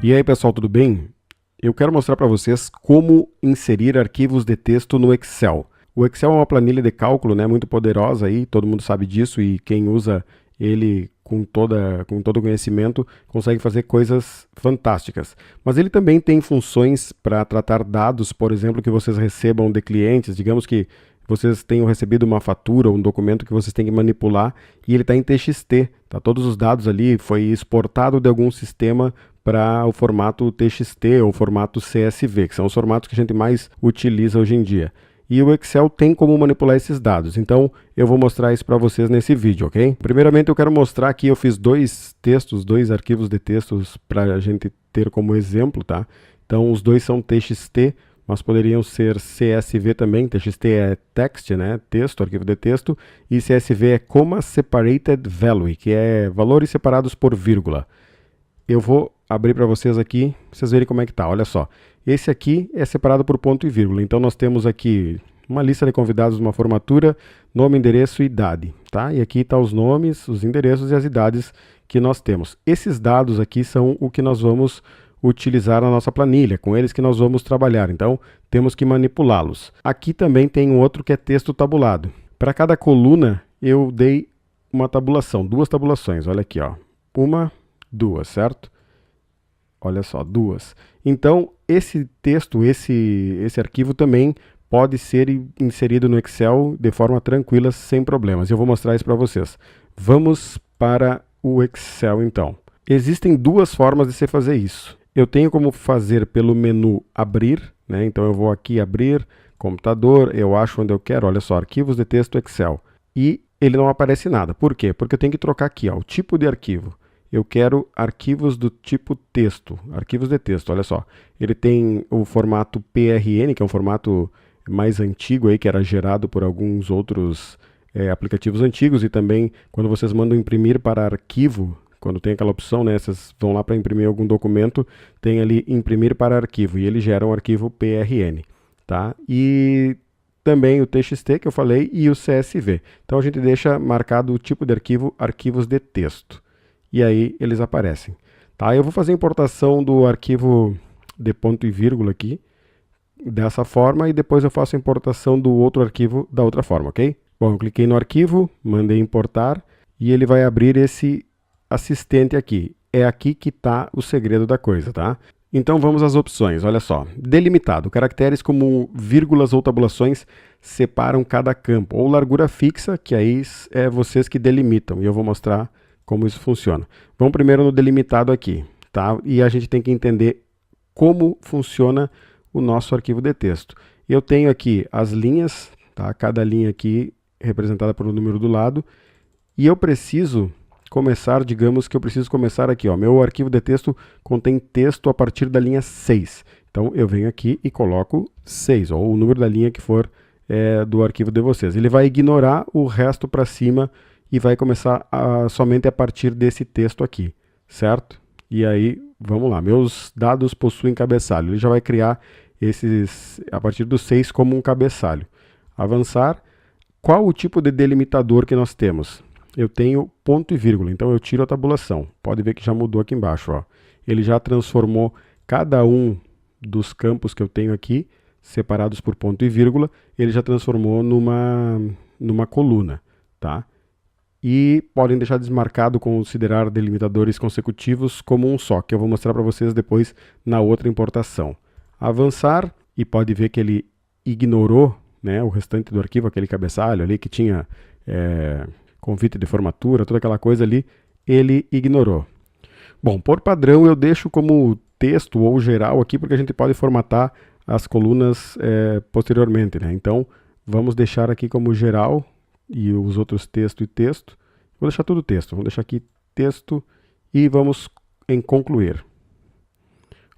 E aí pessoal, tudo bem? Eu quero mostrar para vocês como inserir arquivos de texto no Excel. O Excel é uma planilha de cálculo, né, muito poderosa, aí, todo mundo sabe disso, e quem usa ele com todo o conhecimento consegue fazer coisas fantásticas. Mas ele também tem funções para tratar dados, por exemplo, que vocês recebam de clientes. Digamos que vocês tenham recebido uma fatura, um documento que vocês têm que manipular e ele está em TXT. Tá? Todos os dados ali foi exportado de algum sistema para o formato TXT ou formato CSV, que são os formatos que a gente mais utiliza hoje em dia. E o Excel tem como manipular esses dados, então eu vou mostrar isso para vocês nesse vídeo, ok? Primeiramente eu quero mostrar aqui, eu fiz dois arquivos de textos para a gente ter como exemplo, tá? Então os dois são TXT, mas poderiam ser CSV também. TXT é text, né? Texto, arquivo de texto, e CSV é Comma Separated Value, que é valores separados por vírgula. Eu vou abrir para vocês aqui, pra vocês verem como é que tá. Olha só, esse aqui é separado por ponto e vírgula. Então nós temos aqui uma lista de convidados de uma formatura, nome, endereço e idade, tá? E aqui tá os nomes, os endereços e as idades que nós temos. Esses dados aqui são o que nós vamos utilizar na nossa planilha, com eles que nós vamos trabalhar. Então temos que manipulá-los. Aqui também tem um outro que é texto tabulado. Para cada coluna eu dei uma tabulação, duas tabulações. Olha aqui, ó, uma, duas, certo? Olha só, duas. Então, esse texto, esse arquivo também pode ser inserido no Excel de forma tranquila, sem problemas. Eu vou mostrar isso para vocês. Vamos para o Excel, então. Existem duas formas de se fazer isso. Eu tenho como fazer pelo menu abrir, né? Então, eu vou aqui abrir, computador, eu acho onde eu quero. Olha só, arquivos de texto Excel. E ele não aparece nada. Por quê? Porque eu tenho que trocar aqui, ó, o tipo de arquivo. Eu quero arquivos do tipo texto, arquivos de texto, olha só. Ele tem o formato PRN, que é um formato mais antigo, aí, que era gerado por alguns outros aplicativos antigos, e também quando vocês mandam imprimir para arquivo, quando tem aquela opção, né, vocês vão lá para imprimir algum documento, tem ali imprimir para arquivo, e ele gera um arquivo PRN, tá? E também o TXT, que eu falei, e o CSV. Então a gente deixa marcado o tipo de arquivo, arquivos de texto. E aí eles aparecem. Tá? Eu vou fazer a importação do arquivo de ponto e vírgula aqui, dessa forma, e depois eu faço a importação do outro arquivo da outra forma, ok? Bom, eu cliquei no arquivo, mandei importar, e ele vai abrir esse assistente aqui. É aqui que está o segredo da coisa, tá? Então vamos às opções, olha só. Delimitado, caracteres como vírgulas ou tabulações separam cada campo. Ou largura fixa, que aí é vocês que delimitam, e eu vou mostrar como isso funciona. Vamos primeiro no delimitado aqui, tá? E a gente tem que entender como funciona o nosso arquivo de texto. Eu tenho aqui as linhas, tá? Cada linha aqui representada pelo número do lado, e eu preciso começar, digamos que eu preciso começar aqui, ó, meu arquivo de texto contém texto a partir da linha 6. Então eu venho aqui e coloco 6, ou o número da linha que for do arquivo de vocês. Ele vai ignorar o resto para cima e vai começar somente a partir desse texto aqui, certo? E aí, vamos lá, meus dados possuem cabeçalho. Ele já vai criar esses, a partir do 6, como um cabeçalho. Avançar. Qual o tipo de delimitador que nós temos? Eu tenho ponto e vírgula, então eu tiro a tabulação. Pode ver que já mudou aqui embaixo, ó. Ele já transformou cada um dos campos que eu tenho aqui, separados por ponto e vírgula, ele já transformou numa coluna, tá? E podem deixar desmarcado considerar delimitadores consecutivos como um só, que eu vou mostrar para vocês depois na outra importação. Avançar, e pode ver que ele ignorou, né, o restante do arquivo, aquele cabeçalho ali que tinha convite de formatura, toda aquela coisa ali, ele ignorou. Bom, por padrão eu deixo como texto ou geral aqui, porque a gente pode formatar as colunas posteriormente, né? Então vamos deixar aqui como geral, e os outros texto e texto. Vou deixar tudo texto, vamos deixar aqui texto e vamos em concluir.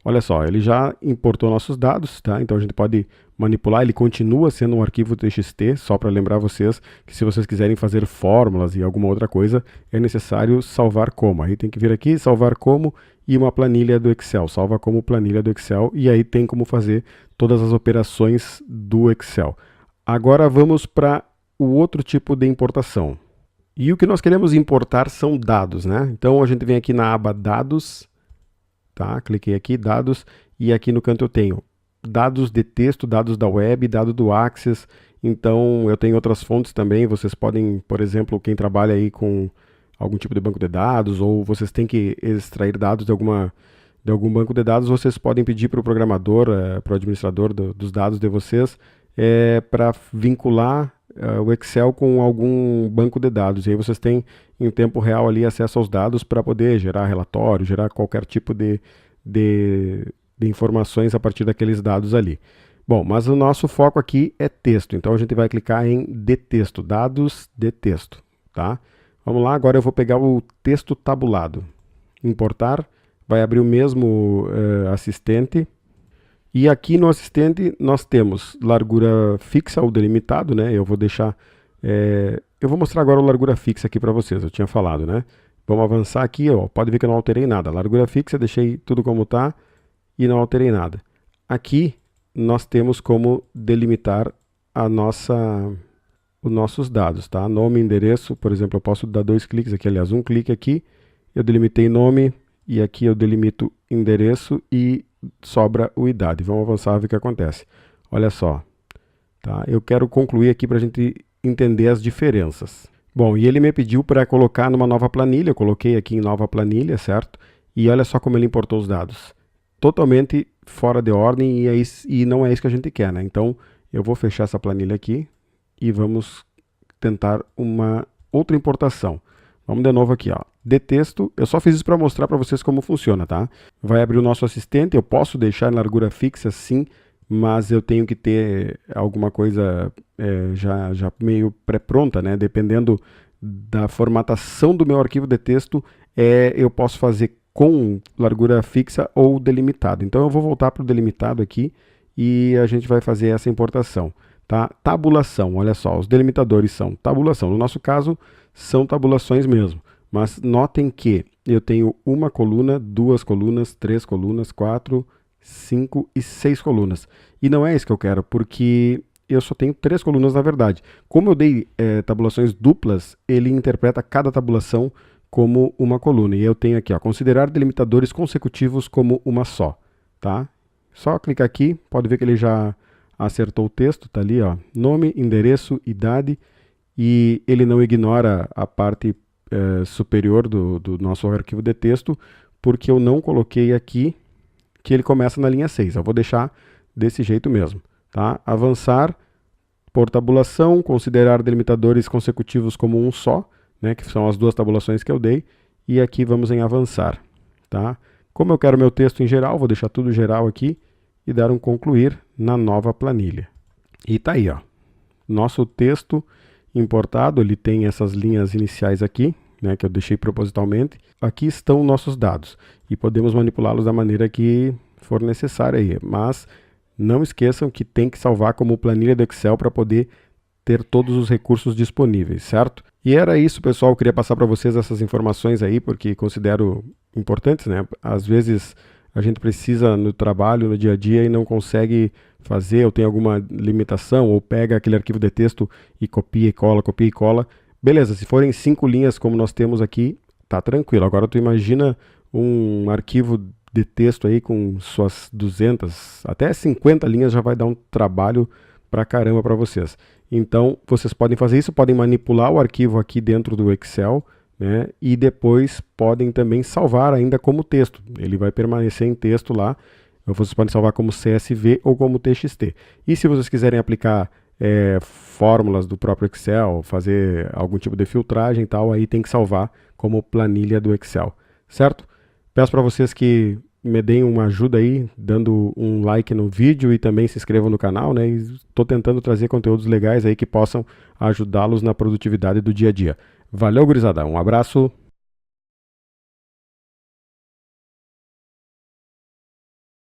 Olha só, ele já importou nossos dados, tá? Então a gente pode manipular, ele continua sendo um arquivo TXT, só para lembrar vocês que se vocês quiserem fazer fórmulas e alguma outra coisa, é necessário salvar como. Aí tem que vir aqui, salvar como, e uma planilha do Excel, salva como planilha do Excel, e aí tem como fazer todas as operações do Excel. Agora vamos para o outro tipo de importação. E o que nós queremos importar são dados, né? Então a gente vem aqui na aba dados, tá? Cliquei aqui, dados, e aqui no canto eu tenho dados de texto, dados da web, dado do Access. Então eu tenho outras fontes também, vocês podem, por exemplo, quem trabalha aí com algum tipo de banco de dados, ou vocês têm que extrair dados de algum banco de dados, vocês podem pedir para o programador, para o administrador dos dados de vocês, para vincular o Excel com algum banco de dados. E aí vocês têm em tempo real ali acesso aos dados para poder gerar relatório, gerar qualquer tipo de informações a partir daqueles dados ali. Bom, mas o nosso foco aqui é texto, então a gente vai clicar em de texto, dados de texto, tá? Vamos lá, agora eu vou pegar o texto tabulado, importar, vai abrir o mesmo assistente, e aqui no assistente nós temos largura fixa ou delimitado, né? Eu vou deixar, eu vou mostrar agora a largura fixa aqui para vocês, eu tinha falado, né? Vamos avançar aqui, ó, pode ver que eu não alterei nada, largura fixa, deixei tudo como está e não alterei nada. Aqui nós temos como delimitar os nossos dados, tá? Nome, endereço, por exemplo, eu posso dar 2 cliques aqui, aliás, um clique aqui, eu delimitei nome, e aqui eu delimito endereço e sobra o idade. Vamos avançar e ver o que acontece. Olha só, tá? Eu quero concluir aqui para a gente entender as diferenças. Bom, e ele me pediu para colocar numa nova planilha, eu coloquei aqui em nova planilha, certo? E olha só como ele importou os dados. Totalmente fora de ordem e não é isso que a gente quer, né? Então, eu vou fechar essa planilha aqui e vamos tentar uma outra importação. Vamos de novo aqui, ó. De texto, eu só fiz isso para mostrar para vocês como funciona, tá? Vai abrir o nosso assistente, eu posso deixar em largura fixa, sim, mas eu tenho que ter alguma coisa já meio pré-pronta, né? Dependendo da formatação do meu arquivo de texto, eu posso fazer com largura fixa ou delimitado. Então eu vou voltar para o delimitado aqui e a gente vai fazer essa importação, tá? Tabulação, olha só, os delimitadores são tabulação. No nosso caso, são tabulações mesmo. Mas notem que eu tenho uma coluna, 2 colunas, 3 colunas, 4, 5 e 6 colunas. E não é isso que eu quero, porque eu só tenho 3 colunas na verdade. Como eu dei tabulações duplas, ele interpreta cada tabulação como uma coluna. E eu tenho aqui, ó, considerar delimitadores consecutivos como uma só, tá? Só clicar aqui, pode ver que ele já acertou o texto, tá ali, ó, nome, endereço, idade, e ele não ignora a parte superior do nosso arquivo de texto, porque eu não coloquei aqui que ele começa na linha 6. Eu vou deixar desse jeito mesmo, tá? Avançar por tabulação, considerar delimitadores consecutivos como um só, né, que são as 2 tabulações que eu dei, e aqui vamos em avançar, tá? Como eu quero meu texto em geral, vou deixar tudo geral aqui e dar um concluir na nova planilha. E tá aí, ó, nosso texto importado, ele tem essas linhas iniciais aqui, né, que eu deixei propositalmente. Aqui estão nossos dados e podemos manipulá-los da maneira que for necessária aí, mas não esqueçam que tem que salvar como planilha do Excel para poder ter todos os recursos disponíveis, certo? E era isso, pessoal, eu queria passar para vocês essas informações aí, porque considero importantes, né? Às vezes a gente precisa no trabalho, no dia a dia, e não consegue fazer, ou tem alguma limitação, ou pega aquele arquivo de texto e copia e cola. Beleza, se forem 5 linhas como nós temos aqui, tá tranquilo. Agora tu imagina um arquivo de texto aí com suas 200, até 50 linhas já vai dar um trabalho pra caramba para vocês. Então, vocês podem fazer isso, podem manipular o arquivo aqui dentro do Excel, né? E depois podem também salvar ainda como texto. Ele vai permanecer em texto lá. Vocês podem salvar como CSV ou como TXT. E se vocês quiserem aplicar fórmulas do próprio Excel, fazer algum tipo de filtragem e tal, aí tem que salvar como planilha do Excel, certo? Peço para vocês que me deem uma ajuda aí, dando um like no vídeo e também se inscrevam no canal, né? Estou tentando trazer conteúdos legais aí que possam ajudá-los na produtividade do dia a dia. Valeu, gurizada, um abraço!